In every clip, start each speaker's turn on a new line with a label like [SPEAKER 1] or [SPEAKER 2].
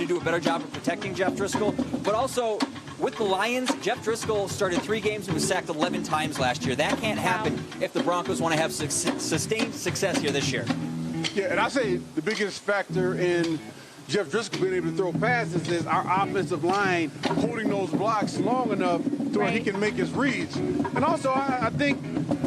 [SPEAKER 1] to do a better job of protecting Jeff Driscoll, but also with the Lions, Jeff Driscoll started 3 games and was sacked 11 times last year. That can't happen if the Broncos want to have sustained success here this year.
[SPEAKER 2] Yeah, and I say the biggest factor in Jeff Driscoll being able to throw passes is our offensive line holding those blocks long enough to where he can make his reads. And also, I think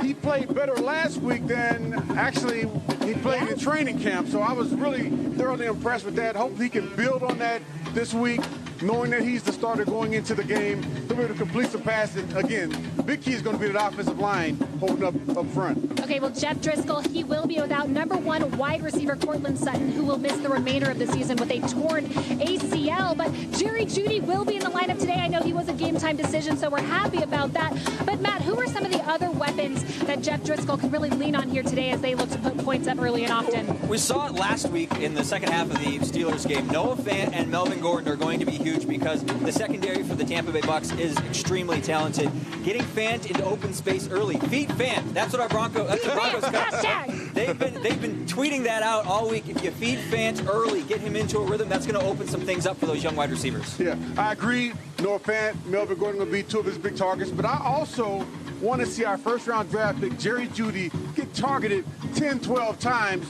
[SPEAKER 2] he played better last week than actually he played in training camp. So I was really thoroughly impressed with that. Hope he can build on that this week, knowing that he's the starter going into the game. He'll be able to complete some passes. Again, the big key is going to be the offensive line holding up front.
[SPEAKER 3] Okay, well, Jeff Driscoll, he will be without #1 wide receiver Cortland Sutton, who will miss the remainder of the season with a torn ACL. But Jerry Jeudy will be in the lineup today. I know he was a game-time decision, so we're happy about that. But, Matt, who are some of the other weapons that Jeff Driscoll can really lean on here today as they look to put points up early and often?
[SPEAKER 1] We saw it last week in the second half of the Steelers game. Noah Fant and Melvin Gordon are going to be huge because the secondary for the Tampa Bay Bucks is extremely talented. Getting Fant into open space early. Feed Fant. That's what that's the Broncos got. They've been tweeting that out all week. If you feed Fant early, get him into a rhythm, that's going to open some things up for those young wide receivers.
[SPEAKER 2] Yeah, I agree. Noah Fant, Melvin Gordon will be 2 of his big targets, but I also want to see our first-round draft pick, Jerry Jeudy, get targeted 10, 12 times.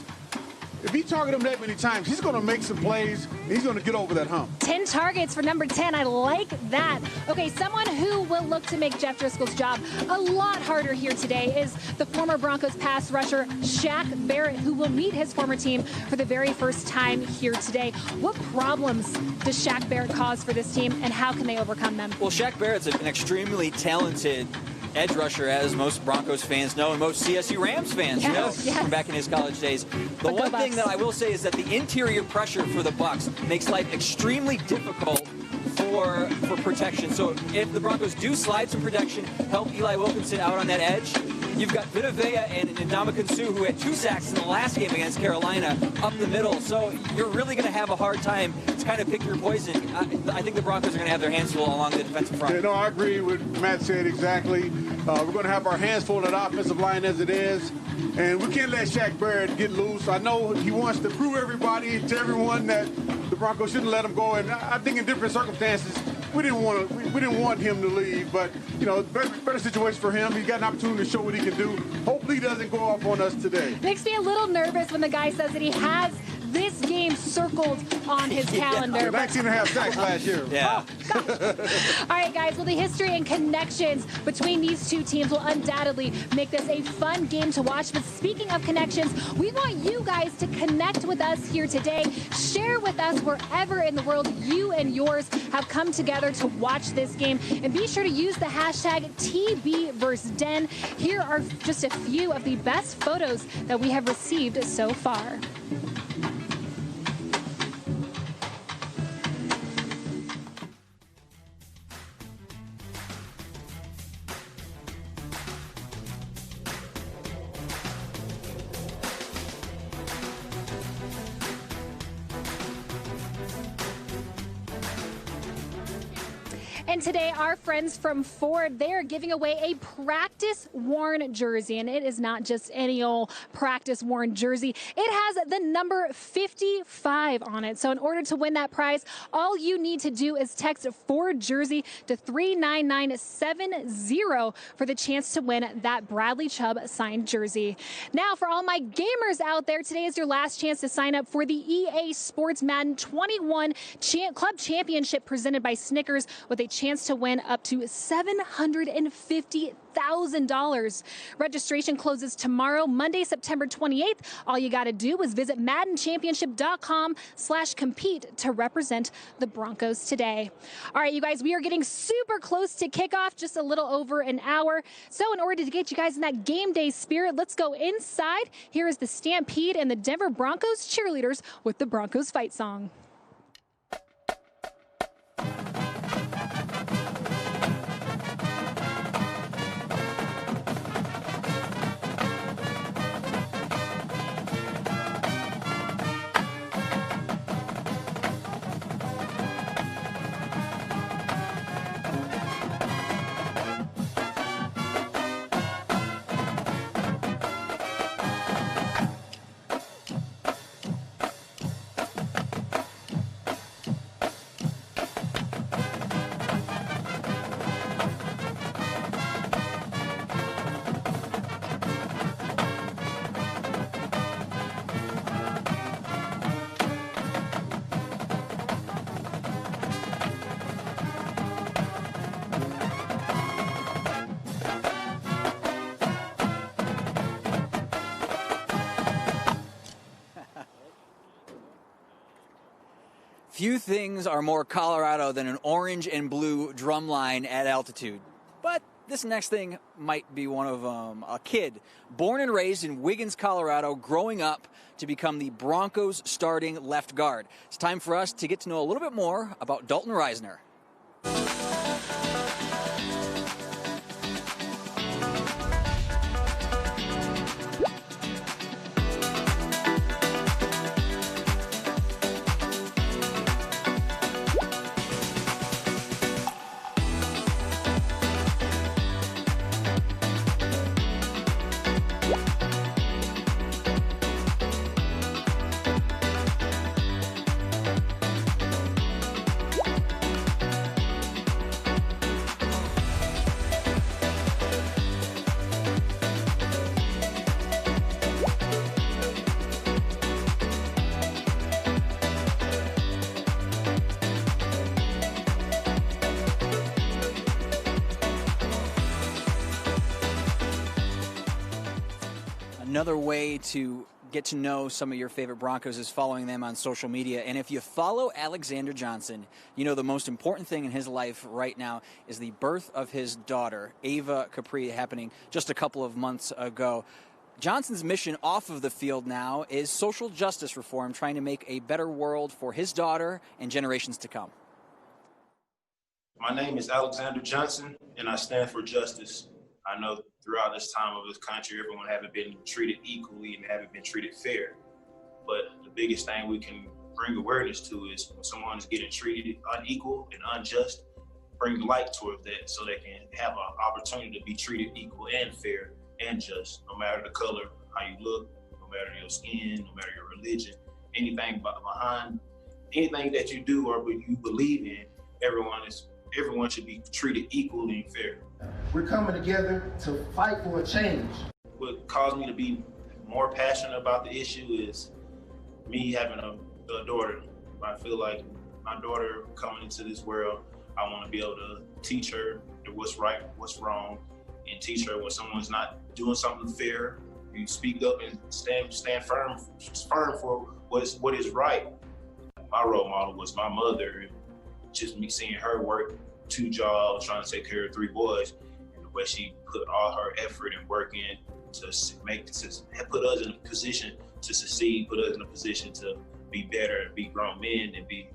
[SPEAKER 2] If he targets him that many times, he's going to make some plays, and he's going to get over that hump.
[SPEAKER 3] 10 targets for number 10. I like that. Okay, someone who will look to make Jeff Driscoll's job a lot harder here today is the former Broncos pass rusher, Shaq Barrett, who will meet his former team for the very first time here today. What problems does Shaq Barrett cause for this team, and how can they overcome them?
[SPEAKER 1] Well, Shaq Barrett's an extremely talented edge rusher, as most Broncos fans know, and most CSU Rams fans know from back in his college days. The one thing that I will say is that the interior pressure for the Bucs makes life extremely difficult for protection. So if the Broncos do slide some protection, help Eli Wilkinson out on that edge, you've got Vita Vea and Ndamukong Suh, who had 2 sacks in the last game against Carolina, up the middle. So you're really going to have a hard time to kind of pick your poison. I think the Broncos are going to have their hands full along the defensive front.
[SPEAKER 2] Yeah, no, I agree with Matt said exactly. We're going to have our hands full of the offensive line as it is. And we can't let Shaq Barrett get loose. I know he wants to prove to everyone that the Broncos shouldn't let him go. And I think in different circumstances, we didn't want him to leave. But, better situation for him. He's got an opportunity to show what he can do. Hopefully he doesn't go off on us today.
[SPEAKER 3] Makes me a little nervous when the guy says that he has this game circled on his calendar.
[SPEAKER 2] 19.5 sacks last year.
[SPEAKER 1] Yeah.
[SPEAKER 3] Oh, all right, guys. Well, the history and connections between these two teams will undoubtedly make this a fun game to watch. But speaking of connections, we want you guys to connect with us here today. Share with us wherever in the world you and yours have come together to watch this game. And be sure to use the hashtag TBVerseDen. Here are just a few of the best photos that we have received so far. And today, our friends from Ford, they are giving away a practice-worn jersey. And it is not just any old practice-worn jersey. It has the number 55 on it. So in order to win that prize, all you need to do is text Ford jersey to 39970 for the chance to win that Bradley Chubb signed jersey. Now, for all my gamers out there, today is your last chance to sign up for the EA Sports Madden 21 Club Championship presented by Snickers with a chance to win up to $750,000. Registration closes tomorrow, Monday, September 28th. All you got to do is visit maddenchampionship.com/compete to represent the Broncos today. All right, you guys, we are getting super close to kickoff, just a little over an hour. So in order to get you guys in that game day spirit, let's go inside. Here is the Stampede and the Denver Broncos cheerleaders with the Broncos fight song.
[SPEAKER 1] Few things are more Colorado than an orange and blue drum line at altitude. But this next thing might be one of them. A kid born and raised in Wiggins, Colorado, growing up to become the Broncos starting left guard. It's time for us to get to know a little bit more about Dalton Reisner. Another way to get to know some of your favorite Broncos is following them on social media. And if you follow Alexander Johnson, you know the most important thing in his life right now is the birth of his daughter, Ava Capri, happening just a couple of months ago. Johnson's mission off of the field now is social justice reform, trying to make a better world for his daughter and generations to come.
[SPEAKER 4] My name is Alexander Johnson, and I stand for justice. I know throughout this time of this country, everyone haven't been treated equally and haven't been treated fair. But the biggest thing we can bring awareness to is when someone is getting treated unequal and unjust, bring light towards that so they can have an opportunity to be treated equal and fair and just, no matter the color, how you look, no matter your skin, no matter your religion, anything behind, anything that you do or what you believe in, everyone should be treated equally and fair.
[SPEAKER 5] We're coming together to fight for a change.
[SPEAKER 4] What caused me to be more passionate about the issue is me having a daughter. I feel like my daughter coming into this world, I want to be able to teach her what's right, what's wrong, and teach her when someone's not doing something fair. You speak up and stand firm for what is right. My role model was my mother. Just me seeing her work 2 jobs, trying to take care of 3 boys, and the way she put all her effort and work in to put us in a position to succeed, put us in a position to be better and be grown men and be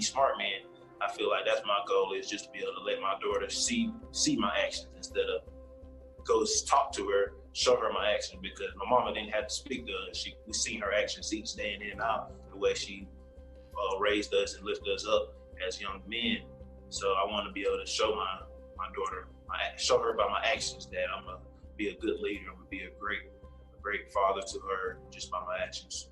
[SPEAKER 4] smart men. I feel like that's my goal, is just to be able to let my daughter see my actions instead of go talk to her, show her my actions, because my mama didn't have to speak to us. We seen her actions each day in and out, the way she raised us and lifted us up as young men. So I want to be able to show my daughter, show her by my actions that I'm gonna be a good leader, I'm gonna be a great father to her just by my actions.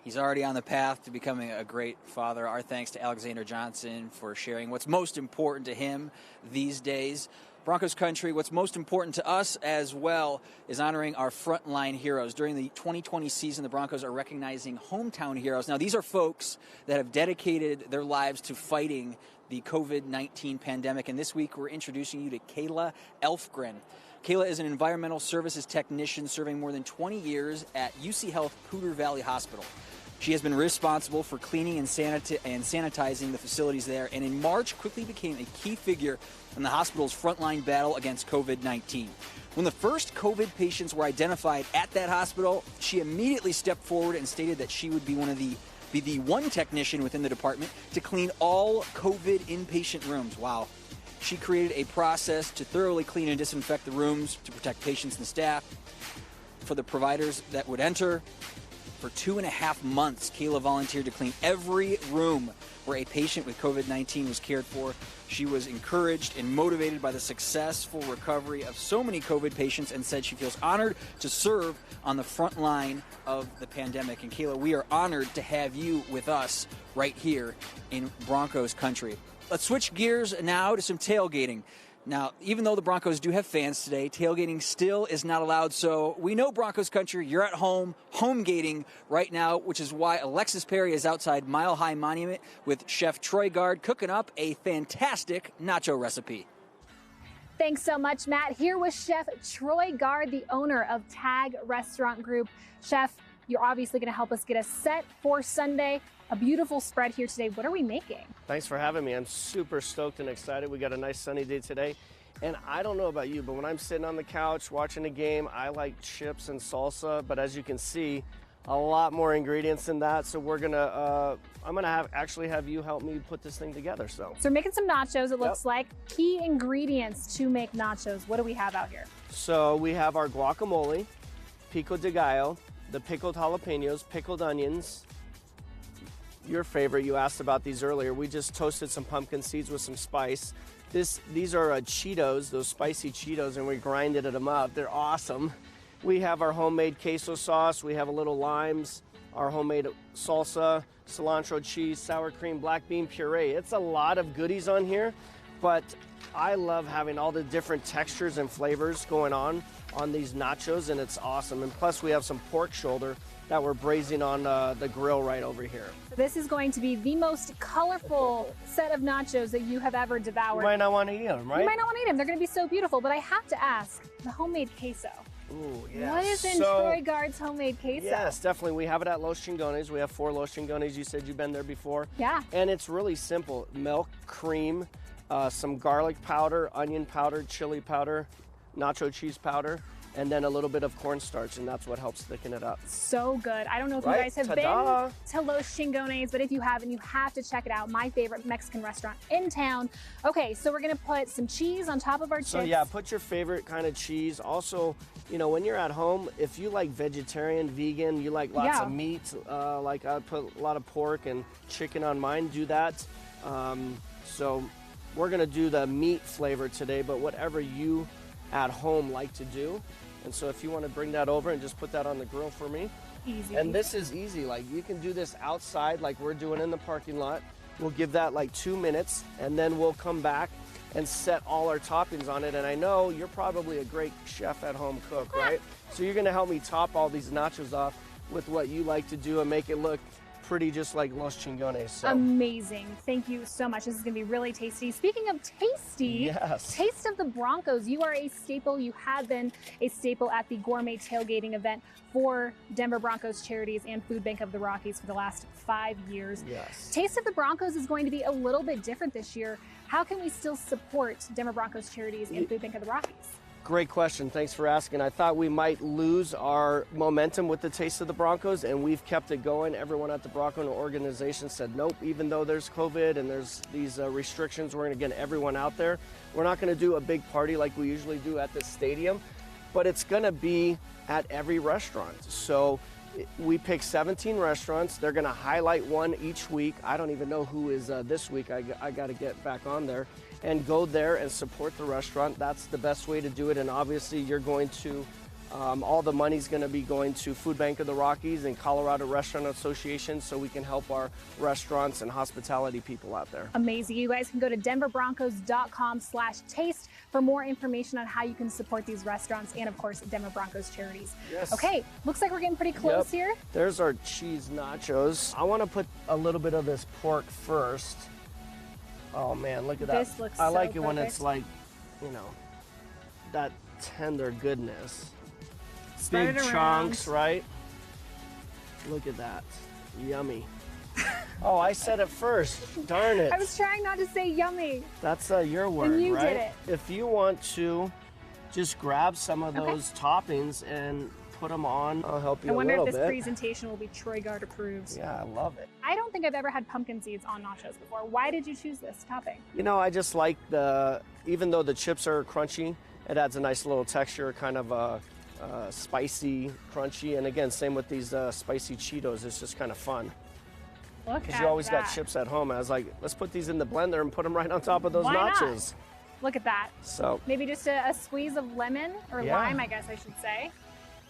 [SPEAKER 1] He's already on the path to becoming a great father. Our thanks to Alexander Johnson for sharing what's most important to him these days. Broncos country, what's most important to us as well is honoring our frontline heroes. During the 2020 season, the Broncos are recognizing hometown heroes. Now, these are folks that have dedicated their lives to fighting the COVID-19 pandemic. And this week, we're introducing you to Kayla Elfgren. Kayla is an environmental services technician serving more than 20 years at UC Health Poudre Valley Hospital. She has been responsible for cleaning and sanitizing the facilities there, and in March quickly became a key figure in the hospital's frontline battle against COVID-19. When the first COVID patients were identified at that hospital, she immediately stepped forward and stated that she would be the one technician within the department to clean all COVID inpatient rooms. Wow. She created a process to thoroughly clean and disinfect the rooms to protect patients and staff. For the providers that would enter, for 2.5 months, Kayla volunteered to clean every room where a patient with COVID-19 was cared for. She was encouraged and motivated by the successful recovery of so many COVID patients and said she feels honored to serve on the front line of the pandemic. And Kayla, we are honored to have you with us right here in Broncos country. Let's switch gears now to some tailgating. Now, even though the Broncos do have fans today, tailgating still is not allowed. So we know Broncos country, you're at home gating right now, which is why Alexis Perry is outside Mile High Monument with Chef Troy Gard cooking up a fantastic nacho recipe.
[SPEAKER 3] Thanks so much, Matt. Here with Chef Troy Gard, the owner of Tag Restaurant Group. Chef, You're obviously going to help us get us set for Sunday. A beautiful spread here today. What are we making?
[SPEAKER 6] Thanks for having me. I'm super stoked and excited. We got a nice sunny day today. And I don't know about you, but when I'm sitting on the couch watching a game, I like chips and salsa. But as you can see, a lot more ingredients than that. So we're gonna, I'm gonna actually have you help me put this thing together. So
[SPEAKER 3] we're making some nachos. It looks like. Key ingredients to make nachos. What do we have out here?
[SPEAKER 6] So we have our guacamole, pico de gallo, the pickled jalapenos, pickled onions. Your favorite, you asked about these earlier. We just toasted some pumpkin seeds with some spice. These are Cheetos, those spicy Cheetos, and we grinded them up. They're awesome. We have our homemade queso sauce. We have a little limes, our homemade salsa, cilantro cheese, sour cream, black bean puree. It's a lot of goodies on here, but I love having all the different textures and flavors going on these nachos, and it's awesome. And plus we have some pork shoulder that we're braising on the grill right over here.
[SPEAKER 3] So this is going to be the most colorful set of nachos that you have ever devoured.
[SPEAKER 6] You might not want to eat them, right?
[SPEAKER 3] You might not want to eat them. They're going to be so beautiful, but I have to ask, the homemade queso.
[SPEAKER 6] Ooh, yes.
[SPEAKER 3] What is in Troy Guard's homemade queso?
[SPEAKER 6] Yes, definitely. We have it at Los Chingones. We have 4 Los Chingones. You said you've been there before.
[SPEAKER 3] Yeah.
[SPEAKER 6] And it's really simple. Milk, cream, some garlic powder, onion powder, chili powder, nacho cheese powder, and then a little bit of cornstarch, and that's what helps thicken it up.
[SPEAKER 3] So good. I don't know if you guys have been to Los Chingones, but if you haven't, you have to check it out. My favorite Mexican restaurant in town. Okay, so we're gonna put some cheese on top of our chips.
[SPEAKER 6] So yeah, put your favorite kind of cheese. Also, you know, when you're at home, if you like vegetarian, vegan, you like lots of meat, like I put a lot of pork and chicken on mine, do that. So we're gonna do the meat flavor today, but whatever you at home like to do. And so if you want to bring that over and just put that on the grill for me.
[SPEAKER 3] Easy.
[SPEAKER 6] And this is easy. Like you can do this outside like we're doing in the parking lot. We'll give that like 2 minutes and then we'll come back and set all our toppings on it. And I know you're probably a great chef at home cook, right? So you're gonna help me top all these nachos off with what you like to do and make it look pretty just like Los Chingones. So.
[SPEAKER 3] Amazing. Thank you so much. This is going to be really tasty. Speaking of tasty, Taste of the Broncos. You are a staple. You have been a staple at the gourmet tailgating event for Denver Broncos Charities and Food Bank of the Rockies for the last 5 years.
[SPEAKER 6] Yes.
[SPEAKER 3] Taste of the Broncos is going to be a little bit different this year. How can we still support Denver Broncos Charities and Food Bank of the Rockies?
[SPEAKER 6] Great question. Thanks for asking. I thought we might lose our momentum with the Taste of the Broncos, and we've kept it going. Everyone at the Bronco organization said, nope, even though there's COVID and there's these restrictions, we're going to get everyone out there. We're not going to do a big party like we usually do at the stadium, but it's going to be at every restaurant. So we pick 17 restaurants. They're going to highlight one each week. I don't even know who is this week. I got to get back on there. And go there and support the restaurant. That's the best way to do it. And obviously you're going to, all the money's gonna be going to Food Bank of the Rockies and Colorado Restaurant Association so we can help our restaurants and hospitality people out there.
[SPEAKER 3] Amazing. You guys can go to denverbroncos.com/taste for more information on how you can support these restaurants and of course Denver Broncos Charities.
[SPEAKER 6] Yes.
[SPEAKER 3] Okay, looks like we're getting pretty close here.
[SPEAKER 6] There's our cheese nachos. I wanna put a little bit of this pork first. Oh man, look at that.
[SPEAKER 3] This looks
[SPEAKER 6] I like
[SPEAKER 3] so
[SPEAKER 6] it when
[SPEAKER 3] perfect.
[SPEAKER 6] it's like, you know, that tender goodness.
[SPEAKER 3] Spread
[SPEAKER 6] Big
[SPEAKER 3] it around.
[SPEAKER 6] chunks, right? Look at that. Yummy. Oh, I said it first. Darn it.
[SPEAKER 3] I was trying not to say yummy.
[SPEAKER 6] That's your word,
[SPEAKER 3] And you
[SPEAKER 6] right?
[SPEAKER 3] did it.
[SPEAKER 6] If you want to just grab some of those toppings and put them on, I'll help you a little bit.
[SPEAKER 3] I wonder if this presentation will be Troy Guard approved.
[SPEAKER 6] Yeah, I love it.
[SPEAKER 3] I don't think I've ever had pumpkin seeds on nachos before. Why did you choose this topping?
[SPEAKER 6] You know, I just like even though the chips are crunchy, it adds a nice little texture, kind of spicy, crunchy. And again, same with these spicy Cheetos. It's just kind of fun.
[SPEAKER 3] Look
[SPEAKER 6] Because you always got chips at home. I was like, let's put these in the blender and put them right on top of those nachos.
[SPEAKER 3] Look at that.
[SPEAKER 6] So
[SPEAKER 3] maybe just a squeeze of lemon or lime, I guess I should say.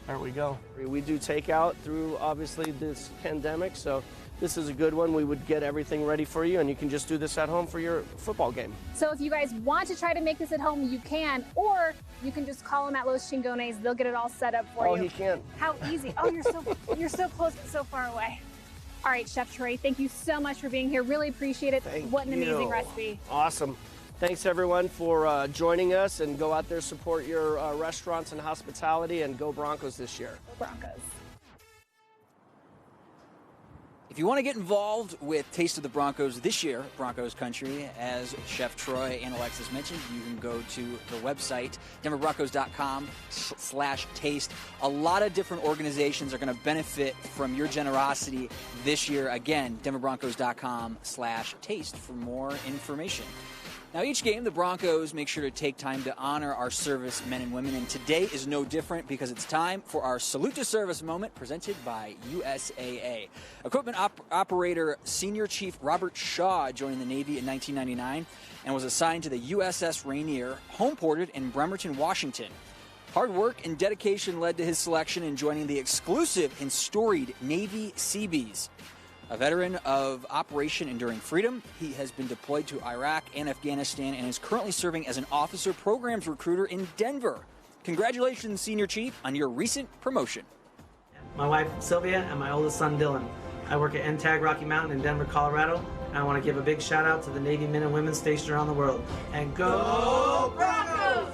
[SPEAKER 6] There we go. We do takeout through obviously this pandemic, so this is a good one. We would get everything ready for you, and you can just do this at home for your football game.
[SPEAKER 3] So if you guys want to try to make this at home, you can, or you can just call them at Los Chingones. They'll get it all set up for you.
[SPEAKER 6] Oh, he can't.
[SPEAKER 3] How easy. Oh, you're so close but so far away. All right, Chef Troy, thank you so much for being here. Really appreciate it. What an amazing recipe.
[SPEAKER 6] Awesome. Thanks everyone for joining us, and go out there, support your restaurants and hospitality, and go Broncos this year.
[SPEAKER 3] Go Broncos.
[SPEAKER 1] If you want to get involved with Taste of the Broncos this year, Broncos Country, as Chef Troy and Alexis mentioned, you can go to the website, denverbroncos.com/taste. A lot of different organizations are going to benefit from your generosity this year. Again, denverbroncos.com/taste for more information. Now, each game, the Broncos make sure to take time to honor our service men and women, and today is no different because it's time for our Salute to Service moment presented by USAA. Equipment operator Senior Chief Robert Shaw joined the Navy in 1999 and was assigned to the USS Rainier, homeported in Bremerton, Washington. Hard work and dedication led to his selection in joining the exclusive and storied Navy Seabees. A veteran of Operation Enduring Freedom, he has been deployed to Iraq and Afghanistan and is currently serving as an officer programs recruiter in Denver. Congratulations, Senior Chief, on your recent promotion.
[SPEAKER 7] My wife, Sylvia, and my oldest son, Dylan. I work at NTAG Rocky Mountain in Denver, Colorado, and I want to give a big shout out to the Navy men and women stationed around the world. And go Broncos!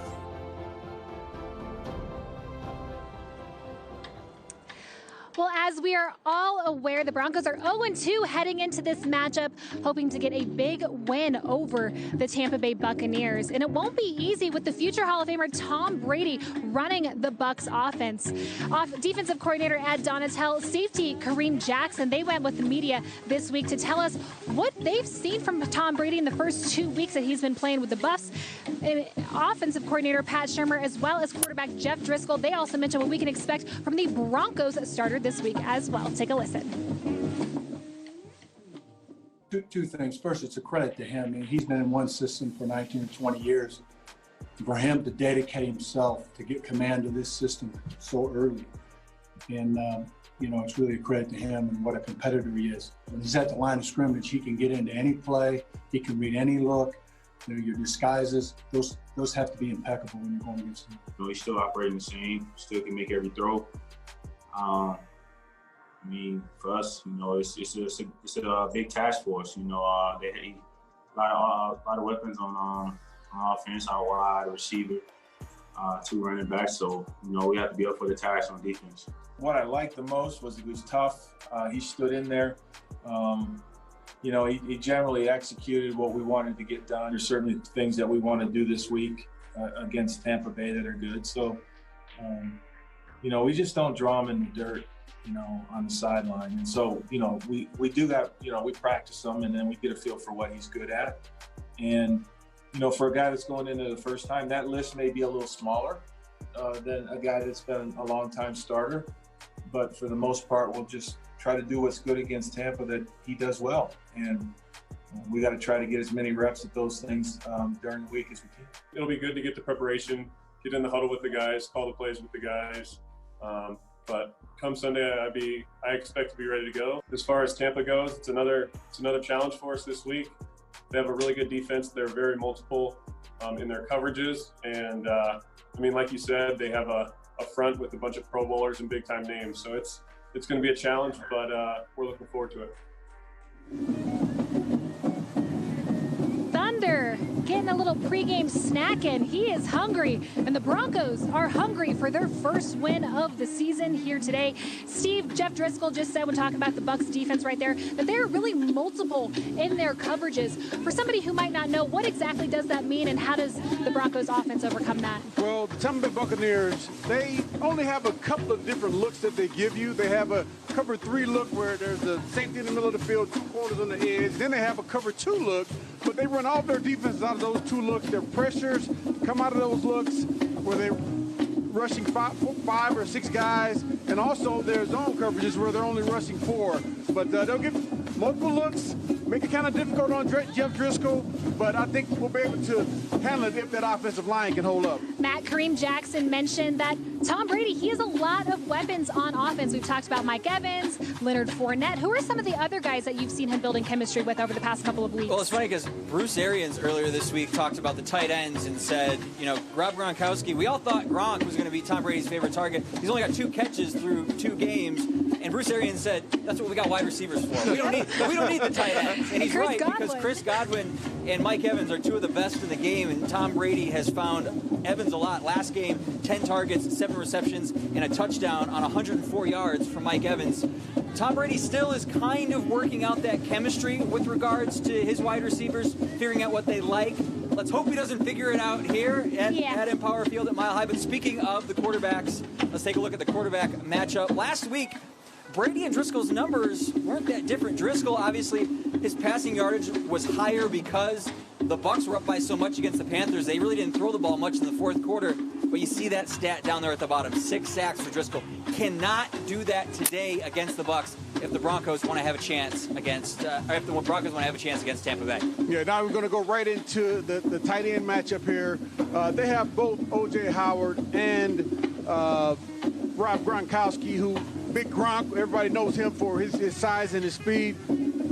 [SPEAKER 3] Well, as we are all aware, the Broncos are 0-2 heading into this matchup, hoping to get a big win over the Tampa Bay Buccaneers. And it won't be easy with the future Hall of Famer Tom Brady running the Bucs offense. Defensive coordinator Ed Donatel, safety Kareem Jackson, they went with the media this week to tell us what they've seen from Tom Brady in the first 2 weeks that he's been playing with the Bucs. And offensive coordinator Pat Shurmur, as well as quarterback Jeff Driscoll, they also mentioned what we can expect from the Broncos starter this week as well. Take a listen.
[SPEAKER 8] Two things. First, it's a credit to him. I mean, he's been in one system for 19 or 20 years. For him to dedicate himself to get command of this system so early. And, it's really a credit to him and what a competitor he is. When he's at the line of scrimmage, he can get into any play. He can read any look. Your disguises, those have to be impeccable when you're going against him.
[SPEAKER 4] He's still operating the same, still can make every throw. For us, it's a big task for us. They had a lot of weapons on offense, our wide receiver, 2 running backs. So we have to be up for the task on defense.
[SPEAKER 9] What I liked the most was he was tough. He stood in there. He generally executed what we wanted to get done. There's certainly things that we want to do this week against Tampa Bay that are good. So, we just don't draw them in the dirt, on the sideline. And so, we do that, we practice them and then we get a feel for what he's good at. And, for a guy that's going into the first time, that list may be a little smaller than a guy that's been a long time starter. But for the most part, we'll just try to do what's good against Tampa that he does well. And we got to try to get as many reps at those things during the week as we can.
[SPEAKER 10] It'll be good to get the preparation, get in the huddle with the guys, call the plays with the guys. But come Sunday, I expect to be ready to go. As far as Tampa goes, it's another challenge for us this week. They have a really good defense. They're very multiple in their coverages. And like you said, they have a front with a bunch of Pro Bowlers and big time names. So it's going to be a challenge, but we're looking forward to it.
[SPEAKER 3] Thunder getting a little pregame snack in. He is hungry, and the Broncos are hungry for their first win of the season here today. Jeff Driscoll just said when talking about the Bucs defense right there that they're really multiple in their coverages. For somebody who might not know, what exactly does that mean, and how does the Broncos offense overcome that?
[SPEAKER 2] Well, the Tampa Bay Buccaneers, they only have a couple of different looks that they give you. They have a cover 3 look where there's a safety in the middle of the field, 2 corners on the edge. Then they have a cover 2 look, but they run all their defenses out of those 2 looks. Their pressures come out of those looks where they're rushing 5 or 6 guys, and also their zone coverages where they're only rushing 4. But they'll give multiple looks, make it kind of difficult on Jeff Driscoll, but I think we'll be able to handle it if that offensive line can hold up.
[SPEAKER 3] Matt, Kareem Jackson mentioned that Tom Brady, he has a lot of weapons on offense. We've talked about Mike Evans, Leonard Fournette. Who are some of the other guys that you've seen him building chemistry with over the past couple of weeks?
[SPEAKER 1] Well, it's funny because Bruce Arians earlier this week talked about the tight ends and said, Rob Gronkowski, we all thought Gronk was going to be Tom Brady's favorite target. He's only got 2 catches through 2 games. And Bruce Arians said, that's what we got wide receivers for. We don't need the tight ends. And he's right, because Chris Godwin and Mike Evans are two of the best in the game, and Tom Brady has found Evans a lot. Last game, 10 targets, 7 receptions, and a touchdown on 104 yards from Mike Evans. Tom Brady still is kind of working out that chemistry with regards to his wide receivers, figuring out what they like. Let's hope he doesn't figure it out here at Empower Field at Mile High. But speaking of the quarterbacks, let's take a look at the quarterback matchup. Last week, Brady and Driscoll's numbers weren't that different. Driscoll, obviously, his passing yardage was higher because the Bucs were up by so much against the Panthers. They really didn't throw the ball much in the fourth quarter. But you see that stat down there at the bottom, 6 sacks for Driscoll. Cannot do that today against the Bucs if the Broncos want to have a chance against, if the Broncos want to have a chance against Tampa Bay.
[SPEAKER 2] Yeah, now we're going to go right into the tight end matchup here. They have both O.J. Howard and Rob Gronkowski, who big Gronk, everybody knows him for his size and his speed.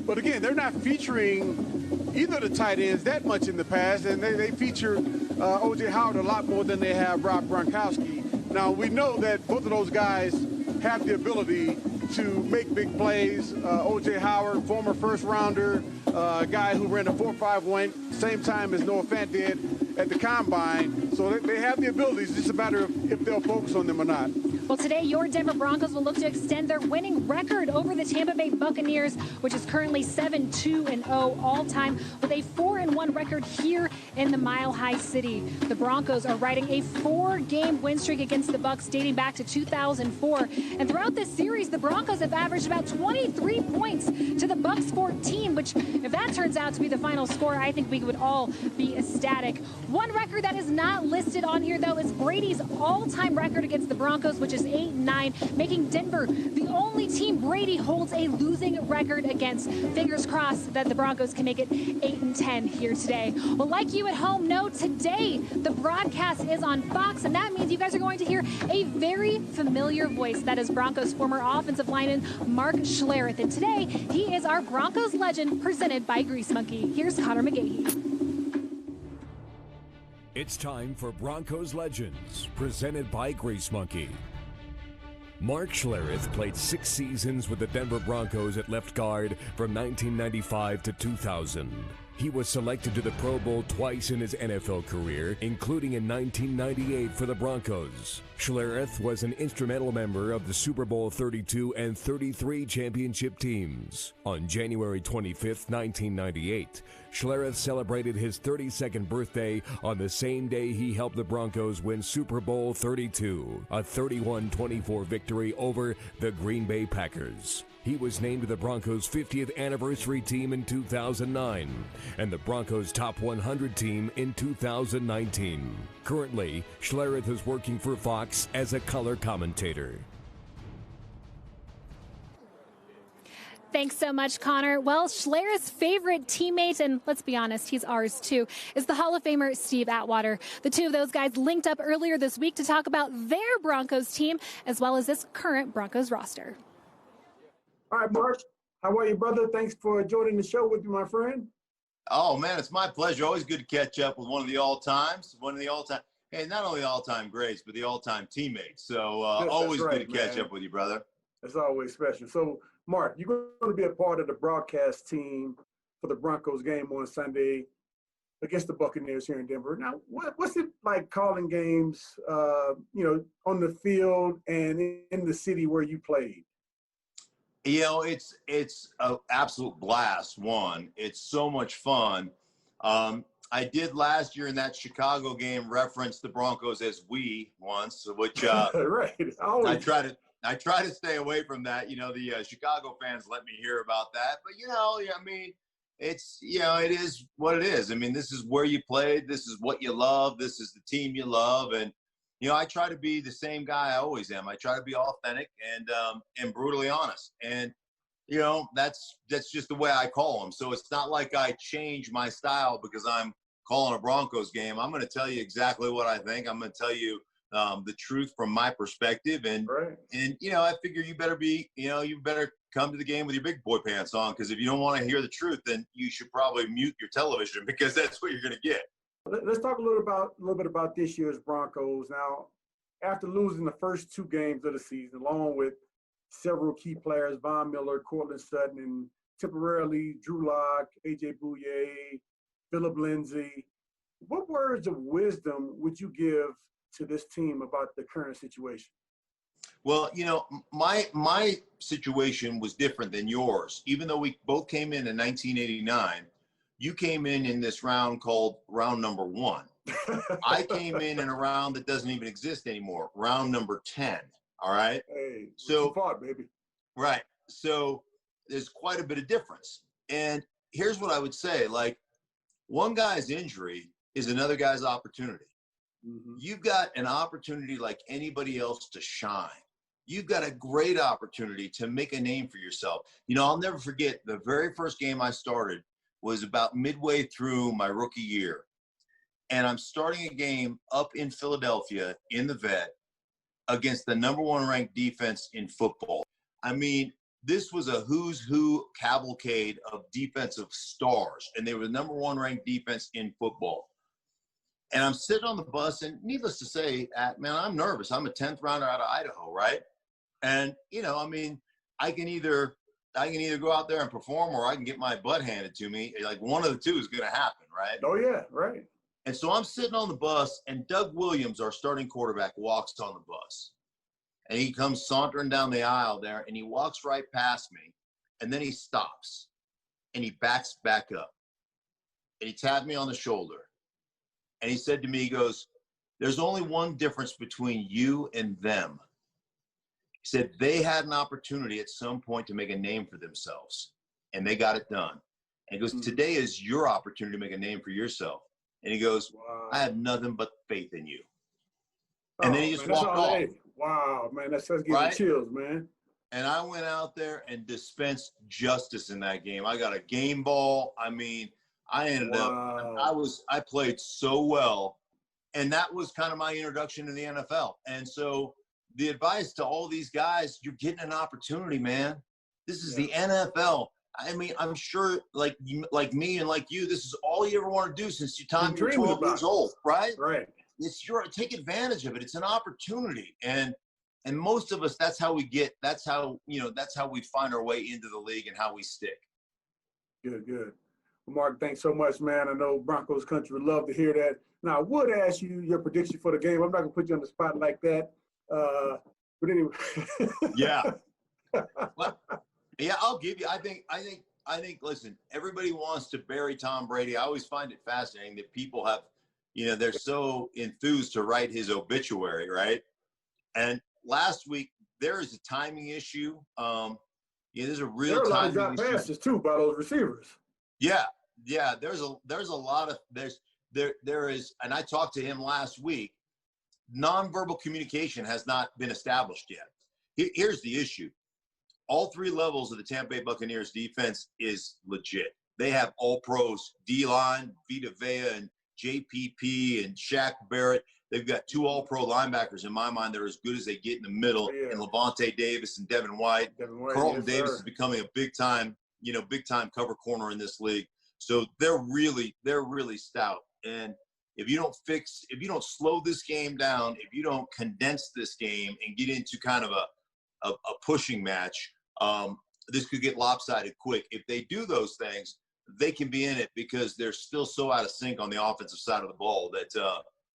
[SPEAKER 2] But again, they're not featuring either of the tight ends that much in the past, and they feature O.J. Howard a lot more than they have Rob Gronkowski. Now, we know that both of those guys have the ability to make big plays. O.J. Howard, former first-rounder, guy who ran a 4.51, same time as Noah Fant did at the Combine. So they have the abilities. It's just a matter of if they'll focus on them or not.
[SPEAKER 3] Well, today, your Denver Broncos will look to extend their winning record over the Tampa Bay Buccaneers, which is currently 7-2-0 all-time, with a 4-1 record here in the Mile High City. The Broncos are riding a 4-game win streak against the Bucs dating back to 2004. And throughout this series, the Broncos have averaged about 23 points to the Bucs 14, which, if that turns out to be the final score, I think we would all be ecstatic. One record that is not listed on here, though, is Brady's all-time record against the Broncos, which is 8-9, making Denver the only team Brady holds a losing record against. Fingers crossed that the Broncos can make it 8-10 here today. Well, like you at home know, today the broadcast is on Fox, and that means you guys are going to hear a very familiar voice. That is Broncos former offensive lineman Mark Schlereth. And today, he is our Broncos legend, presented by Grease Monkey. Here's Connor McGahee.
[SPEAKER 11] It's time for Broncos Legends, presented by Grease Monkey. Mark Schlereth played 6 seasons with the Denver Broncos at left guard from 1995 to 2000. He was selected to the Pro Bowl twice in his NFL career, including in 1998 for the Broncos. Schlereth was an instrumental member of the Super Bowl 32 and 33 championship teams. On January 25, 1998, Schlereth celebrated his 32nd birthday on the same day he helped the Broncos win Super Bowl 32, a 31-24 victory over the Green Bay Packers. He was named to the Broncos' 50th anniversary team in 2009 and the Broncos' top 100 team in 2019. Currently, Schlereth is working for Fox as a color commentator.
[SPEAKER 3] Thanks so much, Connor. Well, Schlereth's favorite teammate, and let's be honest, he's ours too, is the Hall of Famer Steve Atwater. The two of those guys linked up earlier this week to talk about their Broncos team, as well as this current Broncos roster.
[SPEAKER 5] All right, Mark, how are you, brother? Thanks for joining the show with me, my friend.
[SPEAKER 12] Oh, man, it's my pleasure. Always good to catch up with one of the all-times, hey, not only all-time greats, but the all-time teammates. So always right, good to catch up with you, brother.
[SPEAKER 5] It's always special. So, Mark, you're going to be a part of the broadcast team for the Broncos game on Sunday against the Buccaneers here in Denver. Now, what's it like calling games, on the field and in the city where you played?
[SPEAKER 12] You know, it's an absolute blast. It's so much fun. I did last year in that Chicago game reference the Broncos as we once, which
[SPEAKER 5] right.
[SPEAKER 12] I try to stay away from that. You know, the Chicago fans let me hear about that, but I mean, it is what it is. I mean, this is where you played. This is what you love. This is the team you love, and I try to be the same guy I always am. I try to be authentic and brutally honest. And, that's just the way I call them. So it's not like I change my style because I'm calling a Broncos game. I'm going to tell you exactly what I think. I'm going to tell you the truth from my perspective. And,
[SPEAKER 5] right.
[SPEAKER 12] and I figure you better come to the game with your big boy pants on, because if you don't want to hear the truth, then you should probably mute your television, because that's what you're going to get.
[SPEAKER 5] Let's talk a little bit about this year's Broncos. Now, after losing the first 2 games of the season, along with several key players, Von Miller, Cortland Sutton, and temporarily Drew Lock, A.J. Bouye, Philip Lindsay. What words of wisdom would you give to this team about the current situation?
[SPEAKER 12] Well, you know, my situation was different than yours. Even though we both came in 1989, you came in this round called round number 1. I came in a round that doesn't even exist anymore, round number 10. All right.
[SPEAKER 5] Hey,
[SPEAKER 12] so
[SPEAKER 5] fought, baby.
[SPEAKER 12] Right. So there's quite a bit of difference. And here's what I would say: like, one guy's injury is another guy's opportunity. Mm-hmm. You've got an opportunity like anybody else to shine. You've got a great opportunity to make a name for yourself. You know, I'll never forget the very first game I started was about midway through my rookie year. And I'm starting a game up in Philadelphia in the vet against the number 1 ranked defense in football. I mean, this was a who's who cavalcade of defensive stars, and they were the number 1 ranked defense in football. And I'm sitting on the bus, and needless to say, man, I'm nervous. I'm a 10th rounder out of Idaho, right? And, you know, I mean, I can either go out there and perform, or I can get my butt handed to me. Like, one of the two is going to happen, right?
[SPEAKER 5] Oh, yeah, right.
[SPEAKER 12] And so I'm sitting on the bus, and Doug Williams, our starting quarterback, walks on the bus. And he comes sauntering down the aisle there, and he walks right past me, and then he stops, and he backs back up. And he tapped me on the shoulder. And he said to me, he goes, "There's only one difference between you and them." He said they had an opportunity at some point to make a name for themselves, and they got it done. And he goes, "Today is your opportunity to make a name for yourself." And he goes, "Wow. I have nothing but faith in you." And then he just walked off.
[SPEAKER 5] Wow, man, that's giving chills, man.
[SPEAKER 12] And I went out there and dispensed justice in that game. I got a game ball. I mean, I ended up, I played so well. And that was kind of my introduction to the NFL. And so the advice to all these guys, you're getting an opportunity, man. This is the NFL. I mean, I'm sure like me and like you, this is all you ever want to do since your time you're 12 years old, right?
[SPEAKER 5] Right.
[SPEAKER 12] Take advantage of it. It's an opportunity. And most of us, that's how we find our way into the league and how we stick.
[SPEAKER 5] Good. Well, Mark, thanks so much, man. I know Broncos country would love to hear that. Now, I would ask you your prediction for the game. I'm not going to put you on the spot like that. But anyway.
[SPEAKER 12] Yeah. Yeah, I'll give you. I think, listen, everybody wants to bury Tom Brady. I always find it fascinating that people have, you know, they're so enthused to write his obituary, right? And last week, there is a timing issue. There's a real timing issue. There are a lot of drop
[SPEAKER 5] passes, too, by those receivers.
[SPEAKER 12] Yeah. There's a lot of, there is, and I talked to him last week, nonverbal communication has not been established yet. Here's the issue. All 3 levels of the Tampa Bay Buccaneers defense is legit. They have all pros, D-line, Vita Vea, and JPP, and Shaq, Barrett. They've got 2 all-pro linebackers, in my mind, that are as good as they get in the middle, and Levante Davis and Devin White. Carlton Davis is becoming a big-time cover corner in this league. So they're really stout. And if you don't slow this game down, if you don't condense this game and get into kind of a pushing match, this could get lopsided quick. If they do those things, they can be in it because they're still so out of sync on the offensive side of the ball that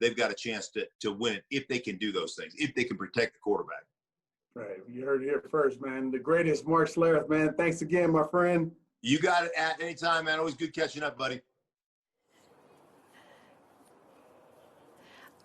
[SPEAKER 12] they've got a chance to win it if they can do those things, if they can protect the quarterback.
[SPEAKER 5] Right. You heard it here first, man. The greatest Mark Schlereth, man. Thanks again, my friend.
[SPEAKER 12] You got it at any time, man. Always good catching up, buddy.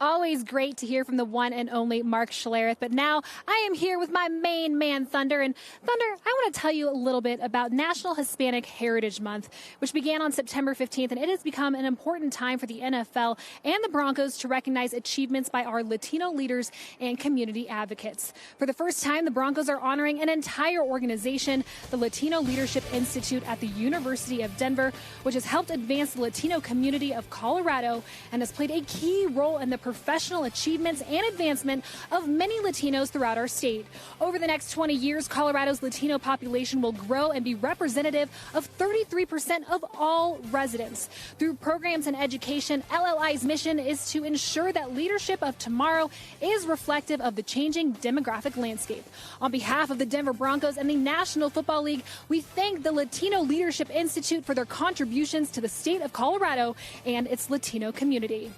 [SPEAKER 3] Always great to hear from the one and only Mark Schlereth. But now I am here with my main man, Thunder. And Thunder, I want to tell you a little bit about National Hispanic Heritage Month, which began on September 15th. And it has become an important time for the NFL and the Broncos to recognize achievements by our Latino leaders and community advocates. For the first time, the Broncos are honoring an entire organization, the Latino Leadership Institute at the University of Denver, which has helped advance the Latino community of Colorado and has played a key role in the professional achievements and advancement of many Latinos throughout our state. Over the next 20 years, Colorado's Latino population will grow and be representative of 33% of all residents. Through programs and education, LLI's mission is to ensure that leadership of tomorrow is reflective of the changing demographic landscape. On behalf of the Denver Broncos and the National Football League, we thank the Latino Leadership Institute for their contributions to the state of Colorado and its Latino community.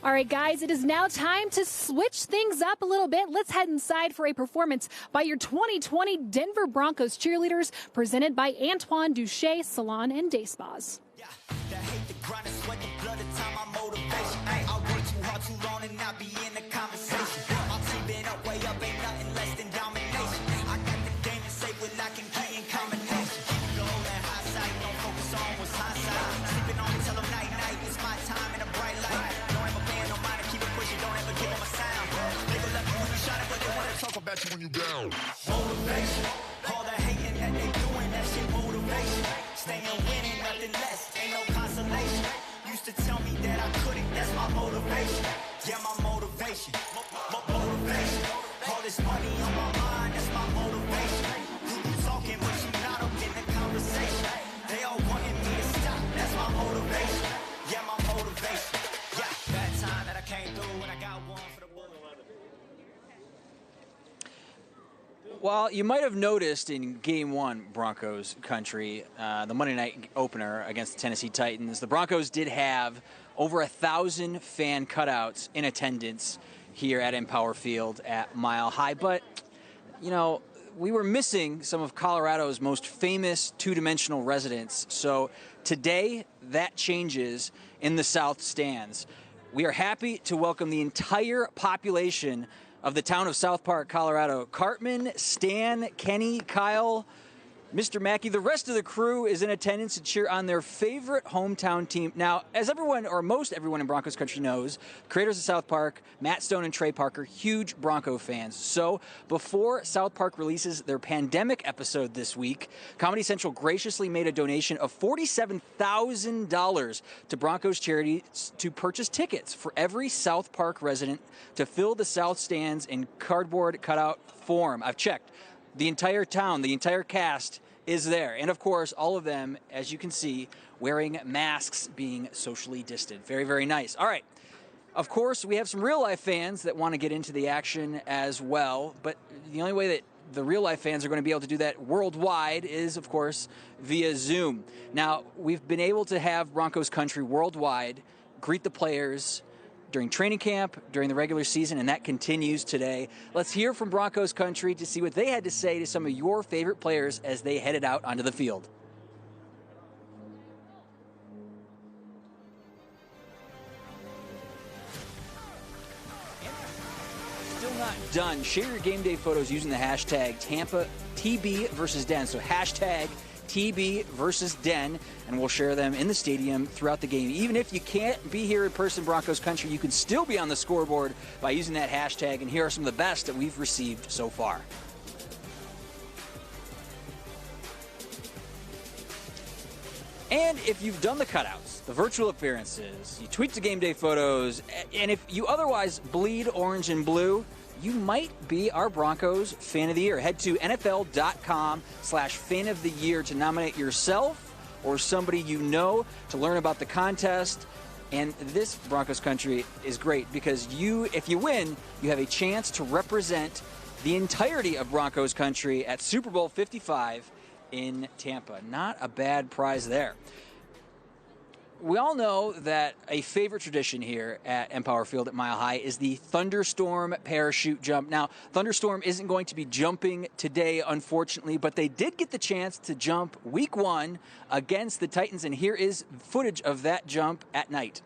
[SPEAKER 3] All right, guys, it is now time to switch things up a little bit. Let's head inside for a performance by your 2020 Denver Broncos cheerleaders, presented by Antoine Duché Salon and Day Spas.
[SPEAKER 13] When you down. Motivation, all the hating that they doing, that shit motivation. Staying winning, nothing less, ain't no consolation. Used to tell me that I couldn't, that's my motivation. Yeah, my motivation, motivation. All this money on my mind, that's my motivation. You talking, but you not up in the conversation. They all wanting me to stop, that's my motivation. Yeah, my motivation. Yeah, that time that I came through and I got one for the world.
[SPEAKER 1] Well, you might have noticed in Game 1, Broncos country, the Monday night opener against the Tennessee Titans, the Broncos did have over 1,000 fan cutouts in attendance here at Empower Field at Mile High. But, you know, we were missing some of Colorado's most famous two-dimensional residents. So today, that changes in the South Stands. We are happy to welcome the entire population of the town of South Park, Colorado. Cartman, Stan, Kenny, Kyle, Mr. Mackey, the rest of the crew is in attendance to cheer on their favorite hometown team. Now, as everyone, or most everyone in Broncos country knows, creators of South Park, Matt Stone and Trey Parker, huge Bronco fans. So before South Park releases their pandemic episode this week, Comedy Central graciously made a donation of $47,000 to Broncos charities to purchase tickets for every South Park resident to fill the South Stands in cardboard cutout form. I've checked. The entire town, the entire cast is there. And of course, all of them, as you can see, wearing masks, being socially distant. Very, very nice. All right. Of course, we have some real-life fans that want to get into the action as well. But the only way that the real-life fans are going to be able to do that worldwide is, of course, via Zoom. Now, we've been able to have Broncos country worldwide greet the players during training camp, during the regular season, and that continues today. Let's hear from Broncos country to see what they had to say to some of your favorite players as they headed out onto the field. Still not done. Share your game day photos using the hashtag TB versus Den. So hashtag TB versus Den, and we'll share them in the stadium throughout the game. Even if you can't be here in person, Broncos country, you can still be on the scoreboard by using that hashtag, and here are some of the best that we've received so far. And if you've done the cutouts, the virtual appearances, you tweet the game day photos, and if you otherwise bleed orange and blue, you might be our Broncos Fan of the Year. Head to NFL.com/Fan of the Year to nominate yourself or somebody you know to learn about the contest. And this Broncos country is great because if you win, you have a chance to represent the entirety of Broncos country at Super Bowl 55 in Tampa. Not a bad prize there. We all know that a favorite tradition here at Empower Field at Mile High is the Thunderstorm parachute jump. Now, Thunderstorm isn't going to be jumping today, unfortunately, but they did get the chance to jump week 1 against the Titans, and here is footage of that jump at night.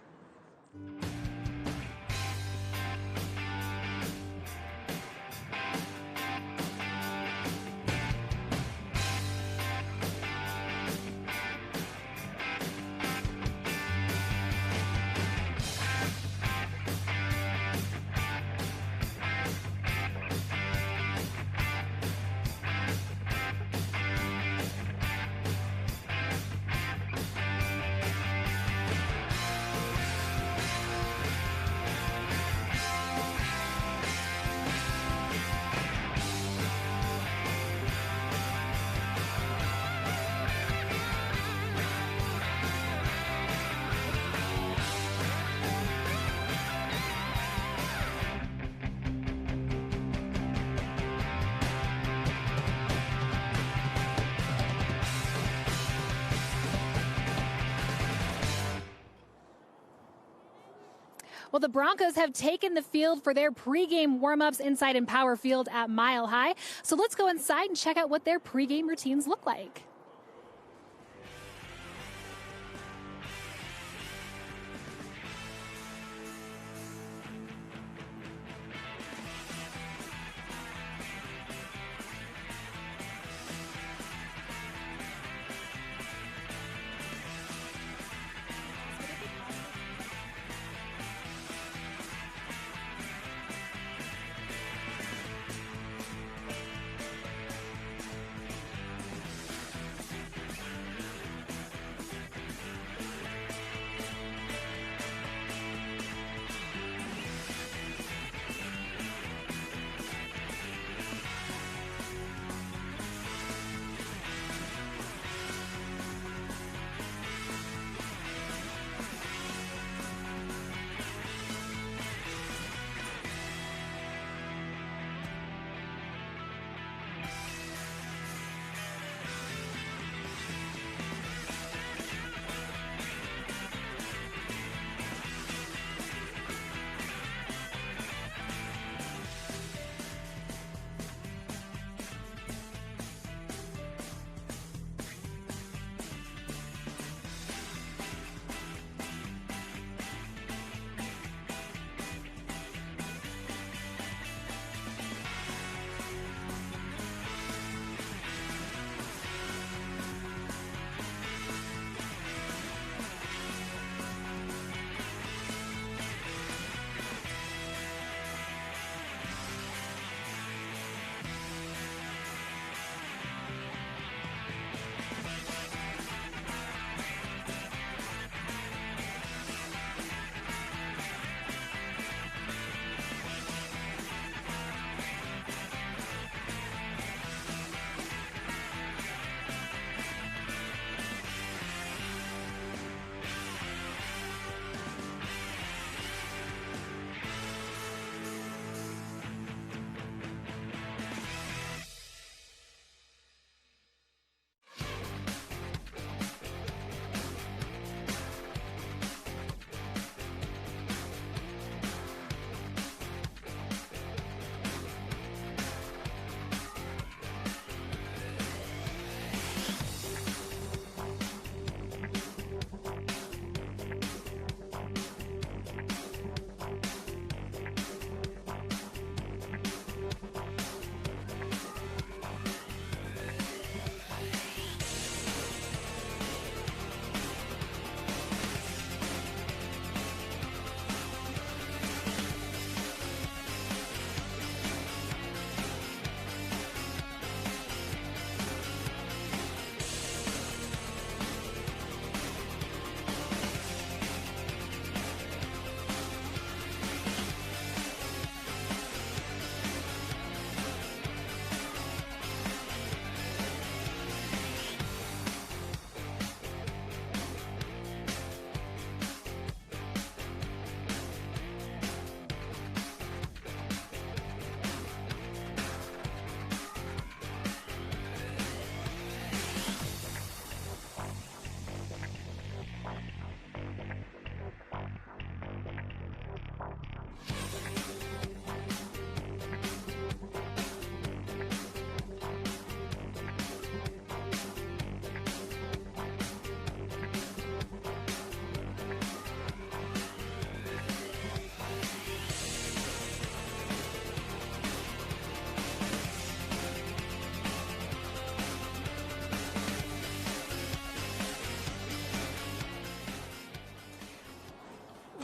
[SPEAKER 3] Well, the Broncos have taken the field for their pregame warm-ups inside Empower Field at Mile High. So let's go inside and check out what their pregame routines look like.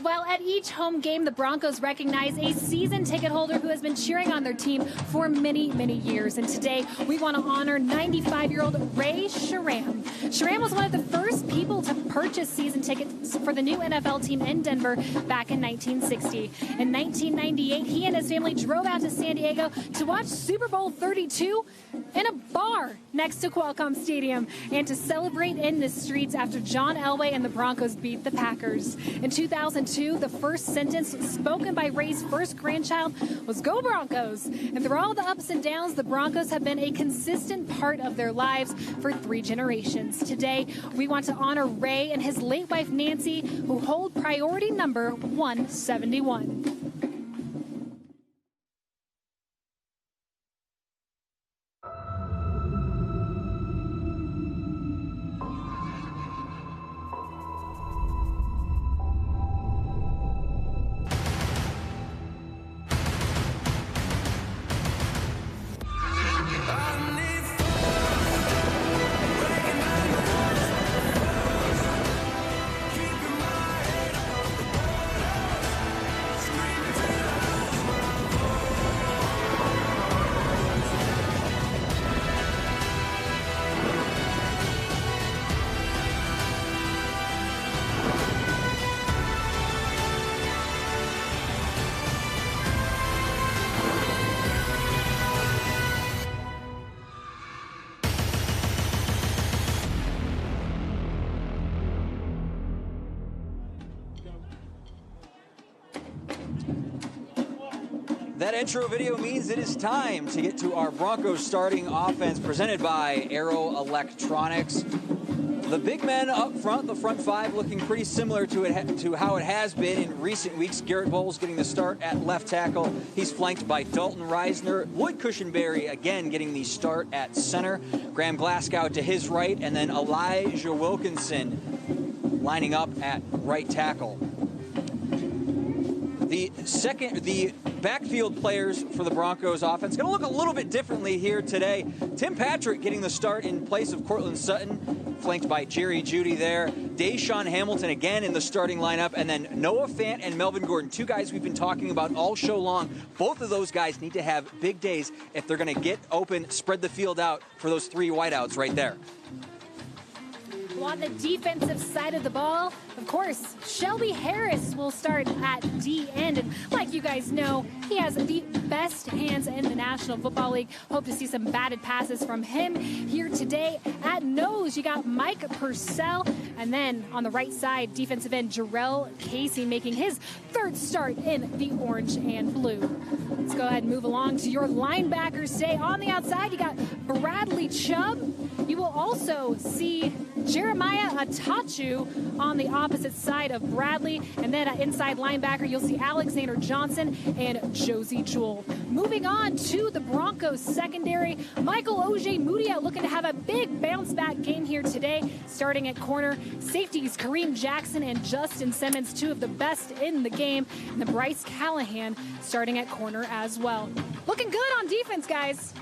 [SPEAKER 3] Well, at each home game, the Broncos recognize a season ticket holder who has been cheering on their team for many, many years. And today, we want to honor 95-year-old Ray Sharam. Sharam was one of the first people to purchase season tickets for the new NFL team in Denver back in 1960. In 1998, he and his family drove out to San Diego to watch Super Bowl 32 in a bar next to Qualcomm Stadium and to celebrate in the streets after John Elway and the Broncos beat the Packers. In 2002, the first sentence spoken by Ray's first grandchild was "Go Broncos!" And through all the ups and downs, the Broncos have been a consistent part of their lives for 3 generations. Today, we want to honor partner Ray and his late wife Nancy, who hold priority number 171.
[SPEAKER 1] That intro video means it is time to get to our Broncos starting offense presented by Aero Electronics. The big men up front, the front five, looking pretty similar to how it has been in recent weeks. Garrett Bowles getting the start at left tackle. He's flanked by Dalton Reisner. Wood Cushenberry again getting the start at center. Graham Glasgow to his right, and then Elijah Wilkinson lining up at right tackle. The backfield players for the Broncos offense going to look a little bit differently here today. Tim Patrick getting the start in place of Cortland Sutton, flanked by Jerry Jeudy there. Deshaun Hamilton again in the starting lineup, and then Noah Fant and Melvin Gordon, two guys we've been talking about all show long. Both of those guys need to have big days if they're going to get open, spread the field out for those three wideouts right there.
[SPEAKER 3] Well, on the defensive side of the ball, of course, Shelby Harris will start at D end. And like you guys know, he has the best hands in the National Football League. Hope to see some batted passes from him here today. At nose, you got Mike Purcell. And then on the right side, defensive end Jarrell Casey making his third start in the orange and blue. Let's go ahead and move along to your linebackers today. On the outside, you got Bradley Chubb. You will also see Jeremiah Atachu on the opposite side of Bradley. And then at inside linebacker, you'll see Alexander Johnson and Josie Jewell. Moving on to the Broncos secondary, Michael Ojemudia looking to have a big bounce back game here today. Starting at corner, safeties Kareem Jackson and Justin Simmons, two of the best in the game. And then Bryce Callahan starting at corner as well. Looking good on defense, guys.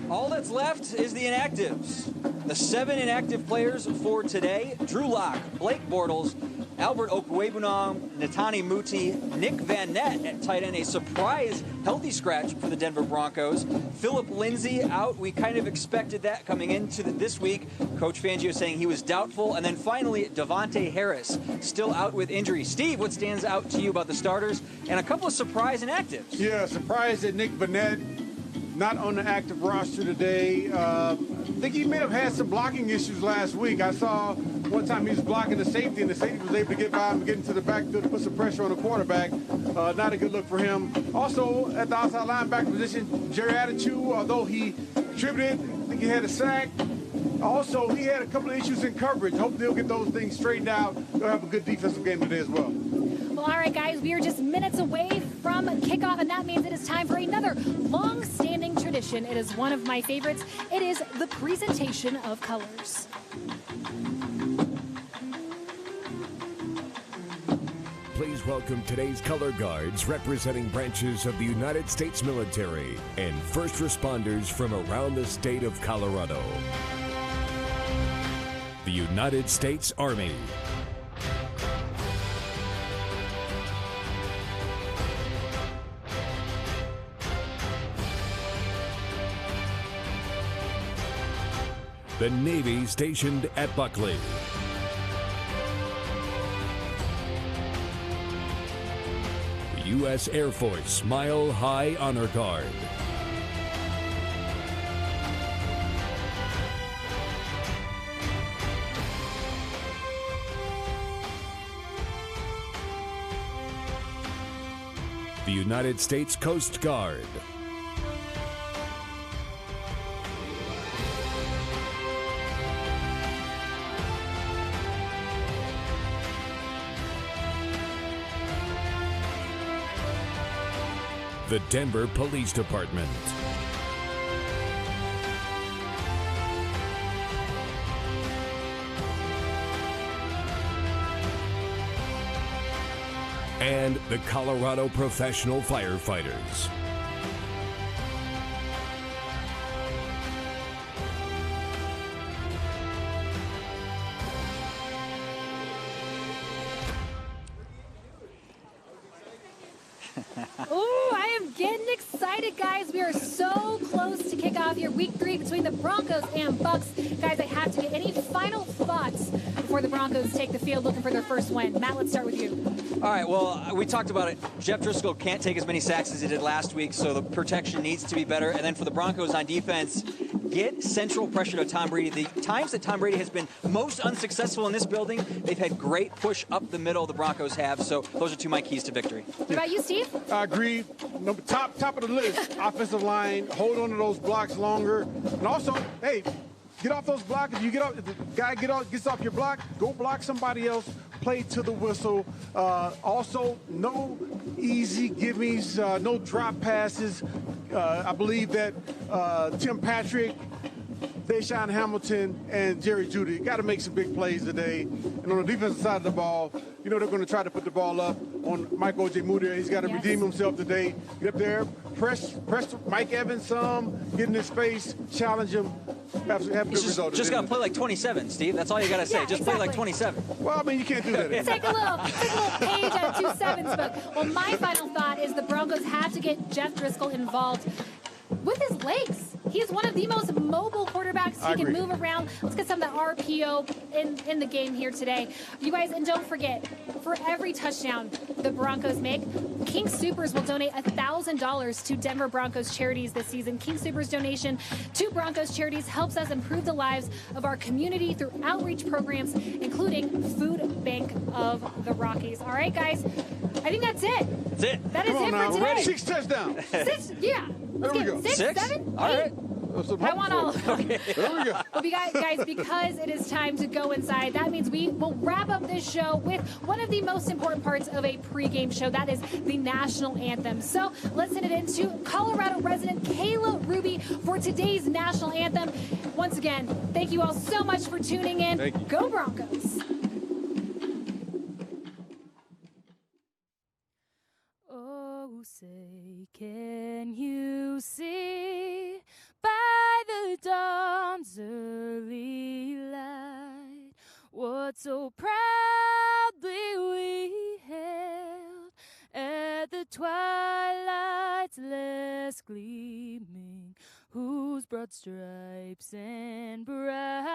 [SPEAKER 1] All that's left is the inactives. The 7 inactive players for today: Drew Lock, Blake Bortles, Albert Okwuegbunam, Netani Muti, Nick Van Nett at tight end, a surprise healthy scratch for the Denver Broncos. Philip Lindsay out. We kind of expected that coming into this week. Coach Fangio saying he was doubtful. And then finally, Devontae Harris still out with injury. Steve, what stands out to you about the starters and a couple of surprise inactives?
[SPEAKER 2] Yeah, surprised that Nick Van Nett not on the active roster today. I think he may have had some blocking issues last week. I saw one time he was blocking the safety, and the safety was able to get by him, get into the backfield to put some pressure on the quarterback. Not a good look for him. Also, at the outside linebacker position, Jerry Atachu, although he contributed, I think he had a sack. Also, he had a couple of issues in coverage. Hopefully he'll get those things straightened out. They'll have a good defensive game today as well.
[SPEAKER 3] Well, all right, guys, we are just minutes away from kickoff, and that means it is time for another long-standing tradition. It is one of my favorites. It is the presentation of colors.
[SPEAKER 11] Please welcome today's color guards representing branches of the United States military and first responders from around the state of Colorado. The United States Army. The Navy stationed at Buckley. The U.S. Air Force Mile High Honor Guard. The United States Coast Guard. the Denver Police Department. And the Colorado Professional Firefighters.
[SPEAKER 3] Ooh, I am getting excited, guys. We are so close to kick off here week 3 between the Broncos and Bucs. Guys, I have to get any final thoughts before the Broncos take the field looking for their first win. Matt, let's start with you.
[SPEAKER 1] All right, well, we talked about it. Jeff Driscoll can't take as many sacks as he did last week, so the protection needs to be better. And then for the Broncos on defense, get central pressure to Tom Brady. The times that Tom Brady has been most unsuccessful in this building, they've had great push up the middle, the Broncos have. So those are 2 of my keys to victory.
[SPEAKER 3] What about you, Steve?
[SPEAKER 2] I agree. Top of the list, offensive line, hold on to those blocks longer. And also, hey, get off those blocks. If you get off, if the guy gets off your block, go block somebody else. Play to the whistle. Also, no easy gimmies, no drop passes. I believe that Tim Patrick, Deshaun Hamilton, and Jerry Jeudy got to make some big plays today. And on the defensive side of the ball, you know they're going to try to put the ball up on Mike Ojemudia. He's got to redeem himself today. Get up there, press Mike Evans some, get in his face, challenge him. Have a good result.
[SPEAKER 1] Just got to play like 27, Steve. That's all you got to say. Just play like 27.
[SPEAKER 2] Well, I mean, you can't do that.
[SPEAKER 3] Take a little page out of 2 sevens book. Well, my final thought is the Broncos have to get Jeff Driscoll involved with his legs. He is one of the most mobile quarterbacks. He can move around. Let's get some of the RPO in the game here today. You guys, and don't forget, for every touchdown the Broncos make, King Soopers will donate $1,000 to Denver Broncos charities this season. King Soopers donation to Broncos charities helps us improve the lives of our community through outreach programs, including Food Bank of the Rockies. All right, guys, I think that's it.
[SPEAKER 1] That's it.
[SPEAKER 3] That is it for today.
[SPEAKER 2] 6 touchdowns.
[SPEAKER 3] 6, yeah. Let's
[SPEAKER 2] There we
[SPEAKER 3] get
[SPEAKER 2] go.
[SPEAKER 3] 6,
[SPEAKER 1] 6?
[SPEAKER 3] 7,
[SPEAKER 1] All
[SPEAKER 3] 8.
[SPEAKER 1] right.
[SPEAKER 3] I want all of them.
[SPEAKER 2] There we go.
[SPEAKER 3] Well, guys, because it is time to go inside, that means we will wrap up this show with one of the most important parts of a pregame show. That is the national anthem. So let's send it into Colorado resident Kayla Ruby for today's national anthem. Once again, thank you all so much for tuning in.
[SPEAKER 2] Thank you.
[SPEAKER 3] Go Broncos. Oh, say, can you see by the dawn's early light what so proudly we hailed at the twilight's last gleaming, whose broad stripes and bright